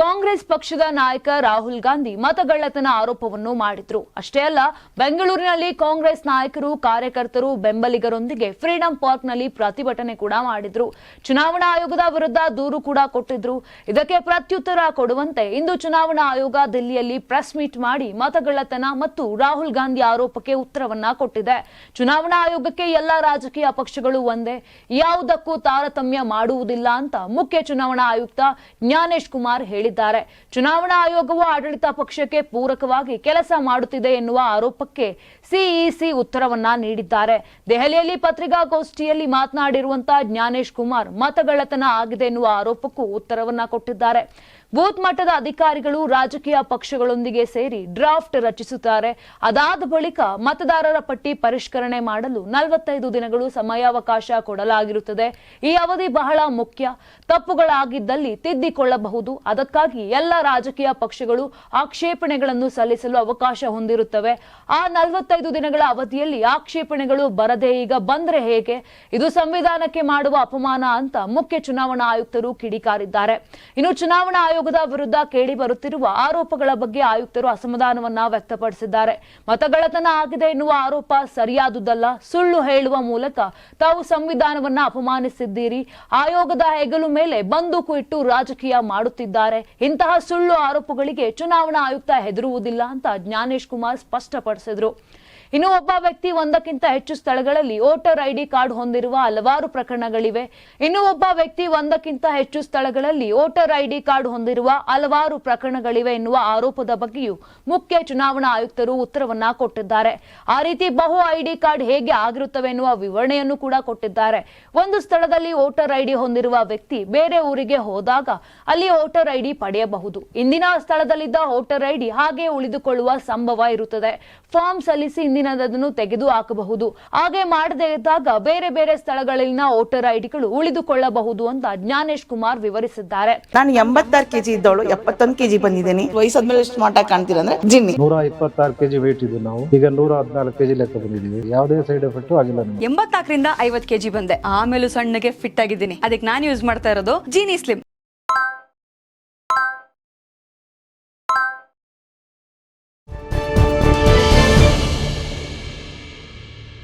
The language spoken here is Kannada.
ಕಾಂಗ್ರೆಸ್ ಪಕ್ಷದ ನಾಯಕ ರಾಹುಲ್ ಗಾಂಧಿ ಮತಗಳ್ಳತನ ಆರೋಪವನ್ನು ಮಾಡಿದ್ರು. ಅಷ್ಟೇ ಅಲ್ಲ, ಬೆಂಗಳೂರಿನಲ್ಲಿ ಕಾಂಗ್ರೆಸ್ ನಾಯಕರು, ಕಾರ್ಯಕರ್ತರು, ಬೆಂಬಲಿಗರೊಂದಿಗೆ ಫ್ರೀಡಂ ಪಾರ್ಕ್ನಲ್ಲಿ ಪ್ರತಿಭಟನೆ ಕೂಡ ಮಾಡಿದ್ರು. ಚುನಾವಣಾ ಆಯೋಗದ ವಿರುದ್ಧ ದೂರು ಕೂಡ ಕೊಟ್ಟಿದ್ರು. ಇದಕ್ಕೆ ಪ್ರತ್ಯುತ್ತರ ಕೊಡುವಂತೆ ಇಂದು ಚುನಾವಣಾ ಆಯೋಗ ದಿಲ್ಲಿಯಲ್ಲಿ ಪ್ರೆಸ್ ಮೀಟ್ ಮಾಡಿ ಮತಗಳ್ಳತನ ಮತ್ತು ರಾಹುಲ್ ಗಾಂಧಿ ಆರೋಪಕ್ಕೆ ಉತ್ತರವನ್ನ ಕೊಟ್ಟಿದೆ. ಚುನಾವಣಾ ಆಯೋಗಕ್ಕೆ ಎಲ್ಲಾ ರಾಜಕೀಯ ಪಕ್ಷಗಳು ಒಂದೇ, ಯಾವುದಕ್ಕೂ ತಾರತಮ್ಯ ಮಾಡುವುದಿಲ್ಲ ಅಂತ ಮುಖ್ಯ ಚುನಾವಣಾ ಆಯುಕ್ತ ಜ್ಞಾನೇಶ್ ಕುಮಾರ್ ಹೇಳಿದ್ದಾರೆ. ಚುನಾವಣಾ ಆಯೋಗವು ಆಡಳಿತ ಪಕ್ಷಕ್ಕೆ ಪೂರಕವಾಗಿ ಕೆಲಸ ಮಾಡುತ್ತಿದೆ ಎನ್ನುವ ಆರೋಪಕ್ಕೆ ಸಿಇಸಿ ಉತ್ತರವನ್ನ ನೀಡಿದ್ದಾರೆ. ದೆಹಲಿಯಲ್ಲಿ ಪತ್ರಿಕಾಗೋಷ್ಠಿಯಲ್ಲಿ ಮಾತನಾಡಿರುವಂತಹ ಜ್ಞಾನೇಶ್ ಕುಮಾರ್ ಮತಗಳ್ಳತನ ಆಗಿದೆ ಎನ್ನುವ ಆರೋಪಕ್ಕೂ ಉತ್ತರವನ್ನ ಕೊಟ್ಟಿದ್ದಾರೆ. ಬೂತ್ ಮಟ್ಟದ ಅಧಿಕಾರಿಗಳು ರಾಜಕೀಯ ಪಕ್ಷಗಳೊಂದಿಗೆ ಸೇರಿ ಡ್ರಾಫ್ಟ್ ರಚಿಸುತ್ತಾರೆ. ಅದಾದ ಬಳಿಕ ಮತದಾರರ ಪಟ್ಟಿ ಪರಿಷ್ಕರಣೆ ಮಾಡಲು 45 ದಿನಗಳು ಸಮಯಾವಕಾಶ ಕೊಡಲಾಗಿರುತ್ತದೆ. ಈ ಅವಧಿ ಬಹಳ ಮುಖ್ಯ. ತಪ್ಪುಗಳಾಗಿದ್ದಲ್ಲಿ ತಿದ್ದಿಕೊಳ್ಳಬಹುದು. ಅದಕ್ಕಾಗಿ ಎಲ್ಲ ರಾಜಕೀಯ ಪಕ್ಷಗಳು ಆಕ್ಷೇಪಣೆಗಳನ್ನು ಸಲ್ಲಿಸಲು ಅವಕಾಶ ಹೊಂದಿರುತ್ತವೆ. ಆ 45 ದಿನಗಳ ಅವಧಿಯಲ್ಲಿ ಆಕ್ಷೇಪಣೆಗಳು ಬರದೆ ಈಗ ಬಂದ್ರೆ ಹೇಗೆ? ಇದು ಸಂವಿಧಾನಕ್ಕೆ ಮಾಡುವ ಅಪಮಾನ ಅಂತ ಮುಖ್ಯ ಚುನಾವಣಾ ಆಯುಕ್ತರು ಕಿಡಿಕಾರಿದ್ದಾರೆ. ಇನ್ನು ಚುನಾವಣಾ ಆಯೋಗದ ವಿರುದ್ಧ ಕೇಳಿ ಬರುತ್ತಿರುವ ಆರೋಪಗಳ ಬಗ್ಗೆ ಆಯುಕ್ತರು ಅಸಮಾಧಾನವನ್ನ ವ್ಯಕ್ತಪಡಿಸಿದ್ದಾರೆ. ಮತಗಳ್ಳತನ ಆಗಿದೆ ಎನ್ನುವ ಆರೋಪ ಸರಿಯಾದುದಲ್ಲ. ಸುಳ್ಳು ಹೇಳುವ ಮೂಲಕ ತಾವು ಸಂವಿಧಾನವನ್ನ ಅಪಮಾನಿಸಿದ್ದೀರಿ. ಆಯೋಗದ ಹೆಗಲು ಮೇಲೆ ಬಂದೂಕು ಇಟ್ಟು ರಾಜಕೀಯ ಮಾಡುತ್ತಿದ್ದಾರೆ. ಇಂತಹ ಸುಳ್ಳು ಆರೋಪಗಳಿಗೆ ಚುನಾವಣಾ ಆಯುಕ್ತ ಹೆದರುವುದಿಲ್ಲ ಅಂತ ಜ್ಞಾನೇಶ್ ಕುಮಾರ್ ಸ್ಪಷ್ಟಪಡಿಸಿದರು. ಇನ್ನು ಒಬ್ಬ ವ್ಯಕ್ತಿ ಒಂದಕ್ಕಿಂತ ಹೆಚ್ಚು ಸ್ಥಳಗಳಲ್ಲಿ ವೋಟರ್ ಐಡಿ ಕಾರ್ಡ್ ಹೊಂದಿರುವ ಹಲವಾರು ಪ್ರಕರಣಗಳಿವೆ. ಇನ್ನು ಒಬ್ಬ ವ್ಯಕ್ತಿ ಒಂದಕ್ಕಿಂತ ಹೆಚ್ಚು ಸ್ಥಳಗಳಲ್ಲಿ ವೋಟರ್ ಐಡಿ ಕಾರ್ಡ್ ಹೊಂದಿರುವ ಹಲವಾರು ಪ್ರಕರಣಗಳಿವೆ ಎನ್ನುವ ಆರೋಪದ ಬಗ್ಗೆಯೂ ಮುಖ್ಯ ಚುನಾವಣಾ ಆಯುಕ್ತರು ಉತ್ತರವನ್ನ ಕೊಟ್ಟಿದ್ದಾರೆ. ಆ ರೀತಿ ಬಹು ಐಡಿ ಕಾರ್ಡ್ ಹೇಗೆ ಆಗಿರುತ್ತವೆ ಎನ್ನುವ ವಿವರಣೆಯನ್ನು ಕೂಡ ಕೊಟ್ಟಿದ್ದಾರೆ. ಒಂದು ಸ್ಥಳದಲ್ಲಿ ವೋಟರ್ ಐಡಿ ಹೊಂದಿರುವ ವ್ಯಕ್ತಿ ಬೇರೆ ಊರಿಗೆ ಹೋದಾಗ ಅಲ್ಲಿ ವೋಟರ್ ಐಡಿ ಪಡೆಯಬಹುದು. ಇಂದಿನ ಸ್ಥಳದಲ್ಲಿದ್ದ ವೋಟರ್ ಐಡಿ ಹಾಗೆ ಉಳಿದುಕೊಳ್ಳುವ ಸಂಭವ ಇರುತ್ತದೆ. ಫಾರ್ಮ್ ಸಲ್ಲಿಸಿ ಅದನ್ನು ತೆಗೆದು ಹಾಕಬಹುದು. ಹಾಗೆ ಮಾಡದೇ ಇದ್ದಾಗ ಬೇರೆ ಬೇರೆ ಸ್ಥಳಗಳಲ್ಲಿನ ವೋಟರ್ ಐಡಿಗಳು ಉಳಿದುಕೊಳ್ಳಬಹುದು ಅಂತ ಜ್ಞಾನೇಶ್ ಕುಮಾರ್ ವಿವರಿಸಿದ್ದಾರೆ. ನಾನು 86 ಕೆಜಿ ಇದ್ದವಳು 71 ಕೆಜಿ ಬಂದಿದ್ದೇನೆ. ವಯಸ್ಸಾದ್ಮೇಲೆ ಸ್ಮಾರ್ಟ್ ಆಗಿ ಕಾಣ್ತೀರಾ ಅಂದ್ರೆ ಜಿನ್ನಿ. 126 ಕೆಜಿ ವೇಟ್ ಇದೆ. ನಾವು ಈಗ 114 ಕೆಜಿ ಲೆಕ್ಕ ಬಂದಿದ್ದೀವಿ. ಯಾವುದೇ ಸೈಡ್ ಎಫೆಕ್ಟ್ ಆಗಿಲ್ಲ. 84ರಿಂದ 50 ಕೆಜಿ ಬಂದೆ. ಆಮೇಲೆ ಸಣ್ಣಗೆ ಫಿಟ್ ಆಗಿದ್ದೀನಿ. ಅದಕ್ಕೆ ನಾನು ಯೂಸ್ ಮಾಡ್ತಾ ಇರೋದು ಜಿನಿ ಸ್ಲಿಮ್.